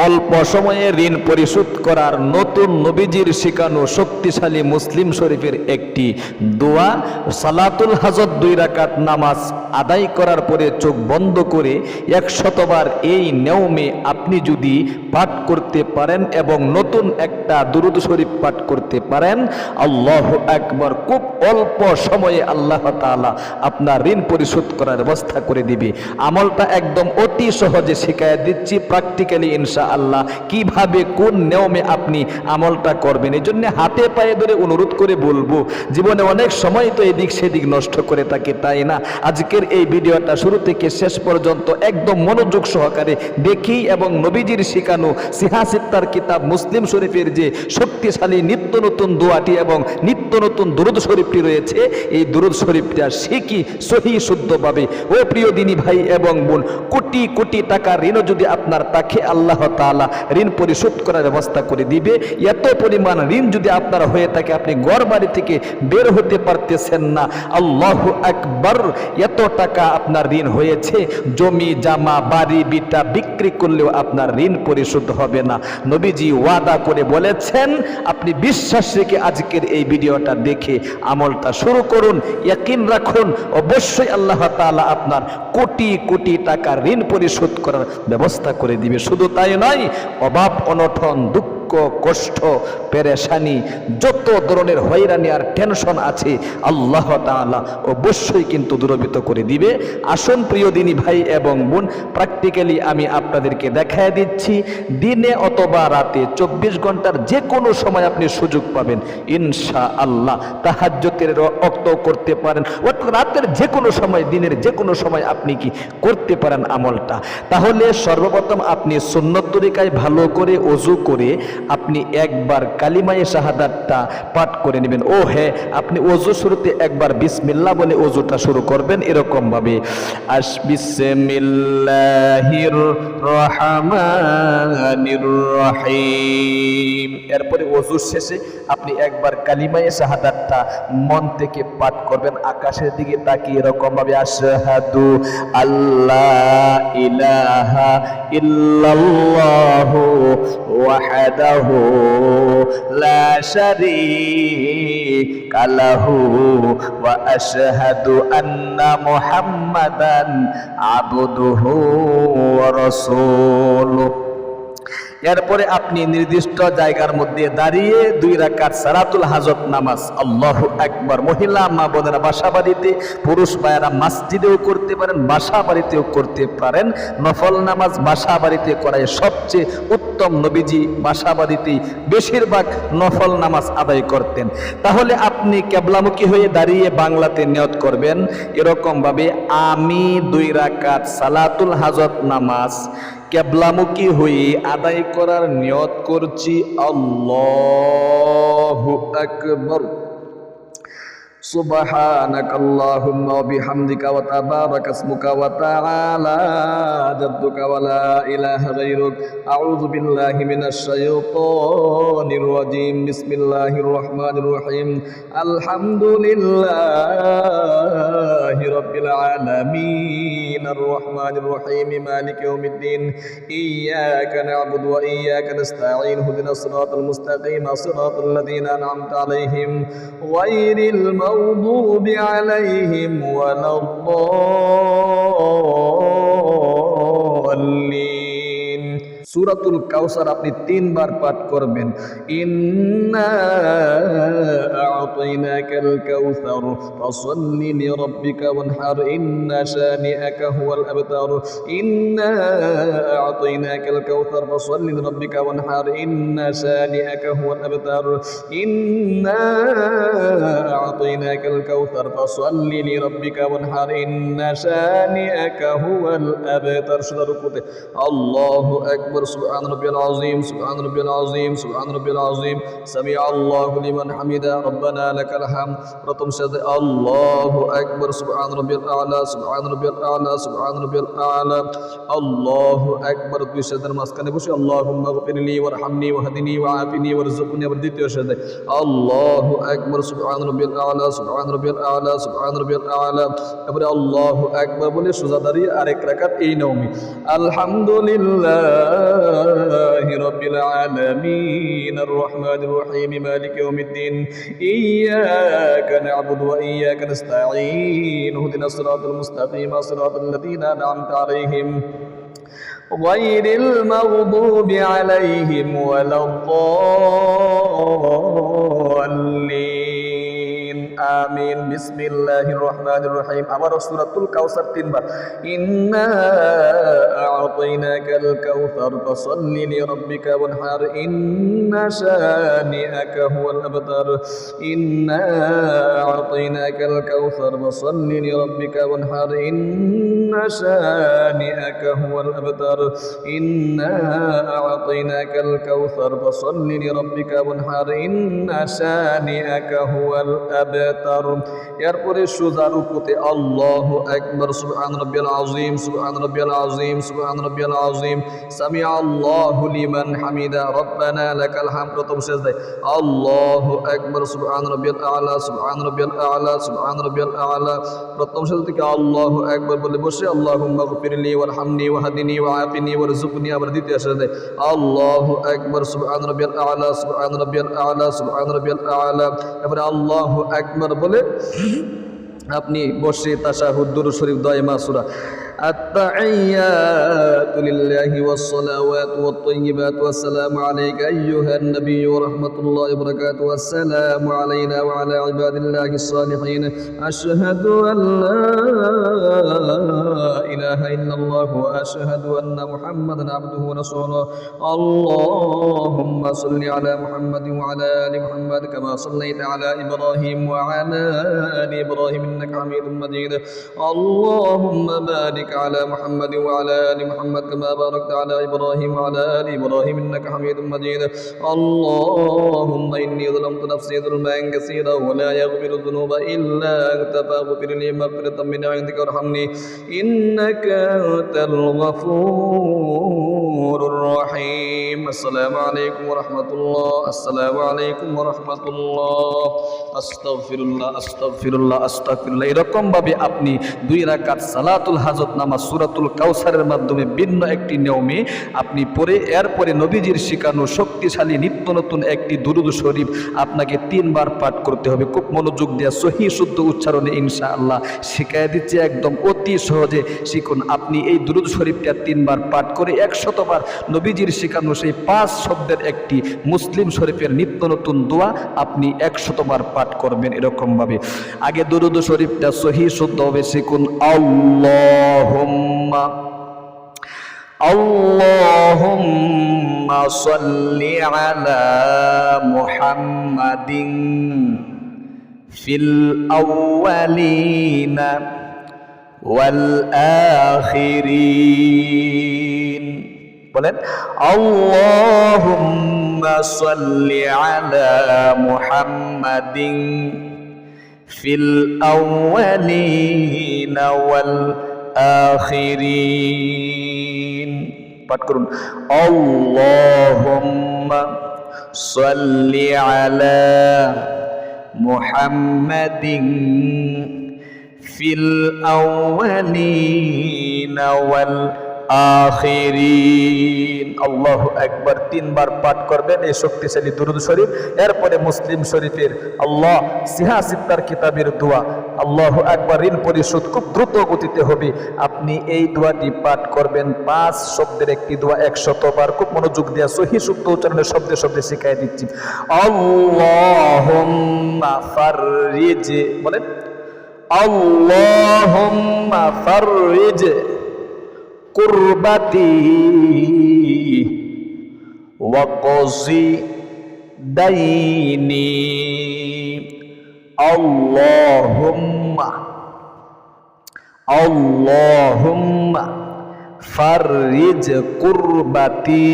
অল্প সময়ে ঋণ পরিশোধ করার নতুন নবীজির শিখানো শক্তিশালী মুসলিম শরীফের একটি দোয়া সালাতুল হাজত 2 রাকাত নামাজ আদায় করার পরে চোখ বন্ধ করে 100 বার এই নিয়মে আপনি যদি পাঠ করতে পারেন এবং নতুন একটা দুরূদ শরীফ পাঠ করতে পারেন, আল্লাহু আকবার, খুব অল্প সময়ে আল্লাহ তাআলা আপনার ঋণ পরিশোধ করার ব্যবস্থা করে দিবে। আমলটা একদম অতি সহজে শিখায় দিচ্ছি প্র্যাকটিক্যালি ইনশাআল্লাহ, কিভাবে কোন নিয়মে আপনি আমলটা করবেন। এই জন্য হাতে পায়ে ধরে অনুরোধ করে বলবো, জীবনে অনেক সময় তো এদিক সেদিক নষ্ট করে থাকি, তাই না? আজকের এই ভিডিওটা শুরু থেকে শেষ পর্যন্ত একদম মনোযোগ সহকারে দেখি এবং নবীজির শিখানো সিহাসিত্তার কিতাব মুসলিম শরীফের যে শক্তিশালী নিত্য নতুন দোয়াটি এবং নিত্য নতুন দুরূদ শরীফটি রয়েছে, এই দুরূদ শরীফটা শিখি সহি শুদ্ধভাবে। ও প্রিয় দিনী ভাই এবং বোন, কোটি কোটি টাকা ঋণও যদি আপনার তাকে আল্লাহ তাআলা ঋণ পরিশোধ করার ব্যবস্থা করে দিবে। এত পরিমাণ ঋণ যদি আপনার হয়ে থাকে, আপনি ঘর বাড়ি থেকে বের হতে পারতেছেন না, আল্লাহু আকবার, এত টাকা আপনার ঋণ হয়েছে, জমি জামা বাড়ি বিটা বিক্রি করলেও আপনার ঋণ পরিশোধ হবে না। নবীজি ওয়াদা করে বলেছেন, আপনি বিশ্বাস রেখে আজকের এই ভিডিওটা দেখে আমলটা শুরু করুন, ইয়াকিন রাখুন, অবশ্যই আল্লাহ তাআলা আপনার কোটি কোটি টাকা ঋণ পরিশোধ করার ব্যবস্থা করে দিবে। শুধু তাই নয়, অভাব অনটন দুঃখ কষ্ট পেরেশানি যত ধরনের হয়রানি আর টেনশন আছে আল্লাহ তাআলা অবশ্যই কিন্তু দূরীভূত করে দিবে। আসুন প্রিয় দিনী ভাই এবং বোন, প্র্যাকটিক্যালি আমি আপনাদেরকে দেখায় দিচ্ছি। দিনে অথবা রাতে 24 ঘন্টার যে কোনো সময় আপনি সুযোগ পাবেন ইনশাআল্লাহ। তাহাজ্জুদের ওয়াক্ত করতে পারেন, রাতের যে কোনো সময়, দিনের যে কোনো সময় আপনি কি করতে পারেন আমলটা। তাহলে সর্বপ্রথম আপনি সুন্নত তরিকায় ভালো করে ওযু করে আপনি একবার কালিমায়ে শাহাদাতটা পাঠ করে নেবেন। ও হ্যাঁ, আপনি ওযু শুরুতে একবার বিসমিল্লাহ বলে ওযুটা শুরু করবেন, এরকম ভাবে বিসমিল্লাহির রহমানির রহিম। এরপরে ওযুর শেষে আপনি একবার কালিমায়ে শাহাদাতটা মন থেকে পাঠ করবেন, আকাশের দিকে তাকিয়ে এরকম ভাবে আশহাদু আল্লাহ ইলাহা ইল্লাল্লাহু ওয়াহদাহু লা শারীকা লাহু ওয়া আশহাদু আন্না মুহাম্মাদান আবদুহু ওয়া রাসূলুহু। এরপরে আপনি নির্দিষ্ট জায়গার মধ্যে দাঁড়িয়ে 2 রাকাত সালাতুল হাজত নামাজ, আল্লাহু আকবার, মহিলা মা বোনেরা বাসা বাড়িতে, পুরুষ ভাইয়েরা মসজিদেও করতে পারেন, বাসা বাড়িতেও করতে পারেন। নফল নামাজ বাসা বাড়িতে করাই সবচেয়ে উত্তম। নবীজি বাসা বাড়িতেই বেশিরভাগ নফল নামাজ আদায় করতেন। তাহলে আপনি কিবলামুখী হয়ে দাঁড়িয়ে বাংলাতে নিয়ত করবেন এরকম ভাবে, আমি 2 রাকাত সালাতুল হাজত নামাজ কিবলামুখী হয়ে আদায় করার নিয়ত করছি, আল্লাহু আকবার। সুবহানাকাল্লাহুম্মা ওয়া বিহামদিকা ওয়া তাবারাকা ইসমুকা ওয়া তাআলা জাদ্দুকা ওয়া লা ইলাহা গায়রুক। আউযু বিল্লাহি মিনাশ শাইতানির রাজীম। বিসমিল্লাহির রহমানির রহিম। আলহামদুলিল্লাহি রাব্বিল আলামিন আর রহমানির রহিম মালিকি ইয়াউমিদ্দিন। ইয়্যাকা না'বুদু ওয়া ইয়্যাকা নাস্তাঈন। ইহদিনাস সিরাতাল মুস্তাকিম সিরাতাল লাযীনা আন'আমতা আলাইহিম গায়রিল المغضوب عليهم ولا الضالين। সূরাতুল কাউসার আপনি 3 বার পাঠ করবেন, ইন্না আ'তাইনাকাল কাউসার ফাসাল্লি লিরাব্বিকা ওয়ানহার ইন্না শানিআকা হুয়াল আবতার। ইন্না আ'তাইনাকাল কাউসার ফাসাল্লি লিরাব্বিকা ওয়ানহার ইন্না শানিআকা হুয়াল আবতার। ইন্না আ'তাইনাকাল কাউসার ফাসাল্লি লিরাব্বিকা ওয়ানহার ইন্না শানিআকা হুয়াল আবতার। সূরা রুকুতে আল্লাহু আকবার। সুবহান রাব্বিয়াল আযীম, সুবহান রাব্বিয়াল আযীম, সুবহান রাব্বিয়াল আযীম। সামিআ আল্লাহু লিমান হামিদা, রব্বানা লাকাল হামদ। প্রথম সাজদা আল্লাহু আকবার। সুবহান রাব্বিয়াল আ'লা, সুবহান রাব্বিয়াল আ'লা, সুবহান রাব্বিয়াল আ'লা, আল্লাহু আকবার। 2 সাজদার মাঝখানে বসে আল্লাহুম্মা গফিরলি ওয়ারহামনি ওয়াহদিনি ওয়াআফিনি ওয়ারযুকনি। আবার দ্বিতীয় সাজদা আল্লাহু আকবার। সুবহান রাব্বিয়াল আ'লা, সুবহান রাব্বিয়াল আ'লা, সুবহান রাব্বিয়াল আ'লা। তারপরে আল্লাহু আকবার বলে সোজা দাঁড়িয়ে আরেক রাকাত এই নওমি আলহামদুলিল্লাহ العالمين الرحمن الرحيم مالك يوم الدين إياك نعبد وإياك نستعين اهدنا الصراط المستقيم صراط الذين أنعمت عليهم غير المغضوب عليهم ولا الضالين آمين بسم الله الرحمن الرحيم أمر سورة الكوثر 3 বার إنا أعطيناك الكوثر فصل لربك وانحر إن شانئك هو الأبتر إنا أعطيناك الكوثر فصل لربك وانحر إن شانئك هو الأبتر إنا أعطيناك الكوثر فصل لربك وانحر إن شانئك هو الأبتر এরপরে সোজা রুকুতে আল্লাহু আকবার সুবহান রাব্বিয়াল আযীম সুবহান রাব্বিয়াল আযীম সুবহান রাব্বিয়াল আযীম সামিআ আল্লাহু লিমান হামিদা রব্বানা লাকাল হামদ প্রথম সিজদায় আল্লাহু আকবার সুবহান রাব্বিয়াল আ'লা সুবহান রাব্বিয়াল আ'লা সুবহান রাব্বিয়াল আ'লা প্রথম সিজদা থেকে আল্লাহু আকবার বলে বসে আল্লাহুম্মা গফিরলি ওয়ারহামনি ওয়াহদিনি ওয়াআফিনি ওয়ারযুকনি আবার দ্বিতীয় সিজদায় আল্লাহু আকবার সুবহান রাব্বিয়াল আ'লা সুবহান রাব্বিয়াল আ'লা সুবহান রাব্বিয়াল আ'লা এবারে আল্লাহু আকবার বলে আপনি বসে তাশাহুদ দুরূদ শরীফ দোয়া সূরা التحيات لله والصلوات والطيبات والسلام عليك أيها النبي ورحمة الله وبركاته والسلام علينا وعلى عباد الله الصالحين أشهد أن لا إله إلا الله وأشهد أن محمدا عبده ورسوله اللهم صل على محمد وعلى آل محمد كما صليت على إبراهيم وعلى آل إبراهيم إنك حميد مجيد اللهم بارك على محمد وعلى آل محمد كما باركت على إبراهيم وعلى آل إبراهيم إنك حميد مجيد اللهم إني ظلمت نفسي ظلما كثيرا ولا يغفر الذنوب إلا أنت فاغفر لي مغفرة من عندك وارحمني إنك أنت الغفور الرحيم السلام عليكم ورحمة الله السلام عليكم ورحمة الله أستغفر الله أستغفر الله أستغفر الله এরকম ভাবে আপনি 2 রাকাত সালাতুল হাজত নামাজ সূরাতুল কাউসারের মাধ্যমে ভিন্ন একটি নিয়মে আপনি পড়ে এরপরে নবীজির শিখানো শক্তিশালী নিত্য নতুন একটি দুরূদ শরীফ আপনাকে 3 বার পাঠ করতে হবে। খুব মনোযোগ দিয়ে সহিহ শুদ্ধ উচ্চারণে ইনশাআল্লাহ শিখায় দিচ্ছি, একদম অতি সহজে শিখুন। আপনি এই দুরূদ শরীফটা 3 বার পাঠ করে 100 বার নবীজির শিখানো সেই 5 শব্দের একটি মুসলিম শরীফের নিত্য নতুন দোয়া আপনি 100 বার পাঠ করবেন। এরকম ভাবে আগে দুরূদ শরীফটা সহিহ শুদ্ধ হবে শিখুন। اللهم صل على محمد في الأولين والآخرين বলেন اللهم صل على محمد في الأولين والآخرين পাঠ করুন আল্লাহুম্মা সাল্লি আলা মুহাম্মাদিন ফিল আউয়ালিনা ওয়াল আখিরিন। আল্লাহু আকবার 3 বার পাঠ করবেন এই শক্তিশালী দুরূদ শরীফ। এরপরে মুসলিম শরীফের আল্লাহ সিহা সিত্তার কিতাবের দোয়া আল্লাহু আকবার ঋণ পরিশোধ খুব দ্রুত গতিতে হবে। আপনি এই দোয়াটি পাঠ করবেন 5 শব্দের একটি দোয়া 100 বার। খুব মনোযোগ দিয়ে সহিহ শুদ্ধ উচ্চারণে শব্দে শব্দে শিখাই দিচ্ছি। আল্লাহুম্মা ফাররিজ বলেন আল্লাহুম্মা ফাররিজ কুরবাতি ওয়াকজি দাইনি আল্লাহুম্মা ফাররিজ কুরবাতি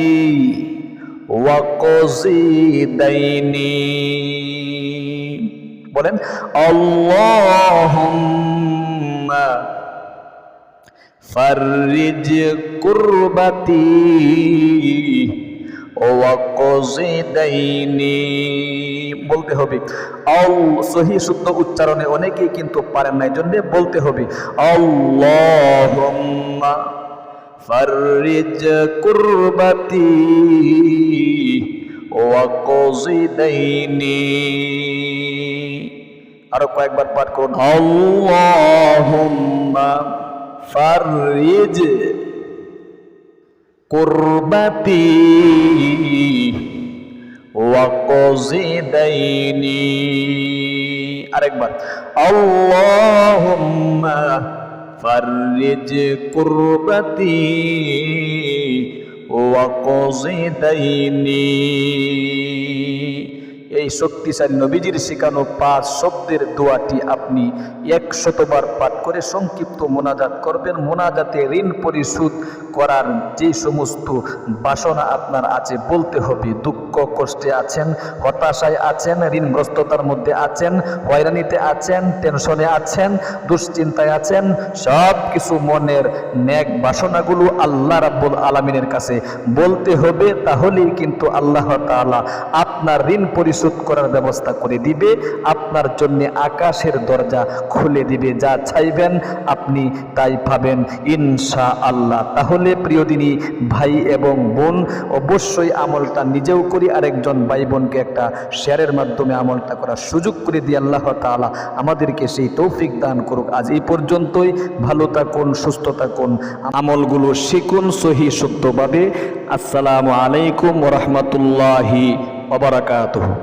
ওয়াকজি দাইনি বলেন আল্লাহুম্মা ফাররিজ কুরবাতি ওয়াকজি দাইনি বলতে হবে। সহিহ শুদ্ধ উচ্চারণে অনেকেই কিন্তু পারেন না, এজন্য বলতে হবে আল্লাহুম্মা ফাররিজ কুরবাতি ওয়াকজি দাইনি। আরো কয়েকবার পাঠ করুন, আল্লাহুম্মা ফাররিজ কুরবাতি ওয়াকজি দাইনি। আরেকবার, আল্লাহুম্মা ফাররিজ কুরবাতি ওয়াকজি দাইনি। এই শক্তিশালী নবীজির শেখানো 5 শব্দের দোয়াটি আপনি 100 বার পাঠ করে সংক্ষিপ্ত মোনাজাত করবেন। মোনাজাতে ঋণ পরিশোধ করার যে সমস্ত বাসনা আপনার আছে বলতে হবে। দুঃখ কষ্টে আছেন, হতাশায় আছেন, ঋণগ্রস্ততার মধ্যে আছেন, হয়রানিতে আছেন, টেনশনে আছেন, দুশ্চিন্তায় আছেন, সব কিছু মনের নেক বাসনাগুলো আল্লাহ রাব্বুল আলামিনের কাছে বলতে হবে। তাহলেই কিন্তু আল্লাহ তাআলা আপনার ঋণ পরিশোধ করার ব্যবস্থা করে দিবে, আপনার জন্য আকাশের দরজা খুলে দিবে। যা চাইবেন আপনি তাই পাবেন ইনশাআল্লাহ। তাহলে প্রিয় দিনী ভাই এবং বোন, অবশ্যই আমলটা নিজেও করি, আরেকজন ভাই বোনকে একটা শেয়ারের মাধ্যমে আমলটা করার সুযোগ করে দিয়ে আল্লাহ তাআলা আমাদেরকে সেই তৌফিক দান করুক। আজ এই পর্যন্তই। ভালো থাকুন, সুস্থ থাকুন, আমলগুলো শিখুন সহি শুদ্ধভাবে। আসসালামু আলাইকুম ওয়া রাহমাতুল্লাহি ওয়া বারাকাতুহু।